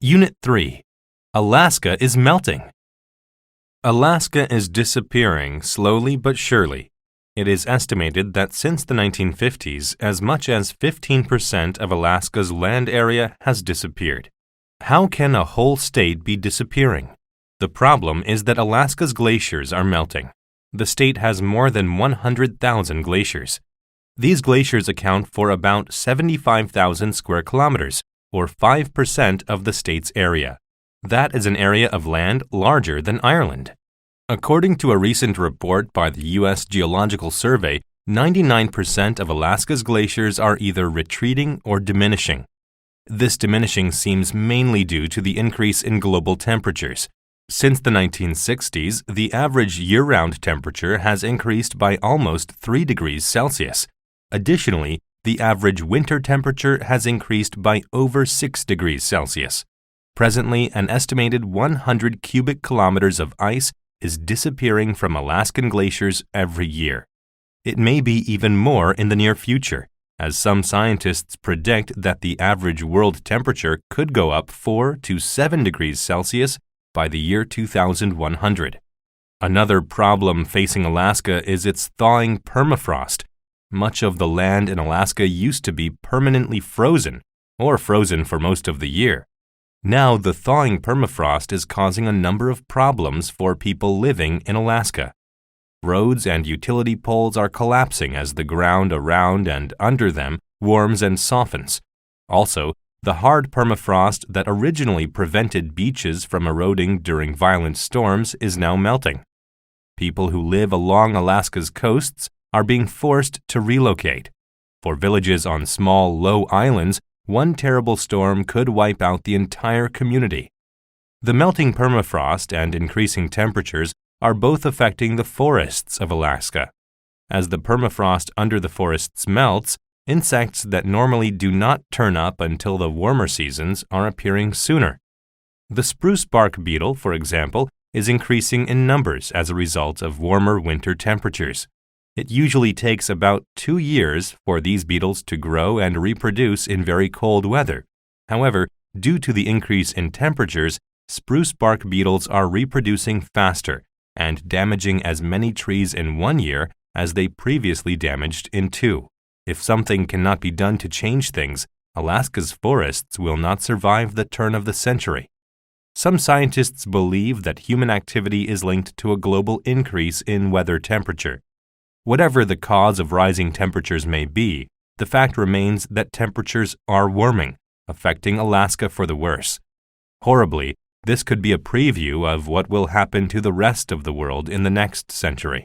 Unit 3. Alaska is melting. Alaska is disappearing slowly but surely. It is estimated that since the 1950s, as much as 15% of Alaska's land area has disappeared. How can a whole state be disappearing? The problem is that Alaska's glaciers are melting. The state has more than 100,000 glaciers. These glaciers account for about 75,000 square kilometers, or 5% of the state's area. That is an area of land larger than Ireland. According to a recent report by the U.S. Geological Survey, 99% of Alaska's glaciers are either retreating or diminishing. This diminishing seems mainly due to the increase in global temperatures. Since the 1960s, the average year-round temperature has increased by almost 3 degrees Celsius. Additionally, the average winter temperature has increased by over 6 degrees Celsius. Presently, an estimated 100 cubic kilometers of ice is disappearing from Alaskan glaciers every year. It may be even more in the near future, as some scientists predict that the average world temperature could go up 4 to 7 degrees Celsius by the year 2100. Another problem facing Alaska is its thawing permafrost. Much of the land in Alaska used to be permanently frozen, or frozen for most of the year. Now, the thawing permafrost is causing a number of problems for people living in Alaska. Roads and utility poles are collapsing as the ground around and under them warms and softens. Also, the hard permafrost that originally prevented beaches from eroding during violent storms is now melting. People who live along Alaska's coasts are being forced to relocate. For villages on small, low islands, one terrible storm could wipe out the entire community. The melting permafrost and increasing temperatures are both affecting the forests of Alaska. As the permafrost under the forests melts, insects that normally do not turn up until the warmer seasons are appearing sooner. The spruce bark beetle, for example, is increasing in numbers as a result of warmer winter temperatures. It usually takes about 2 years for these beetles to grow and reproduce in very cold weather. However, due to the increase in temperatures, spruce bark beetles are reproducing faster and damaging as many trees in 1 year as they previously damaged in 2. If something cannot be done to change things, Alaska's forests will not survive the turn of the century. Some scientists believe that human activity is linked to a global increase in weather temperature. Whatever the cause of rising temperatures may be, the fact remains that temperatures are warming, affecting Alaska for the worse. Horribly, this could be a preview of what will happen to the rest of the world in the next century.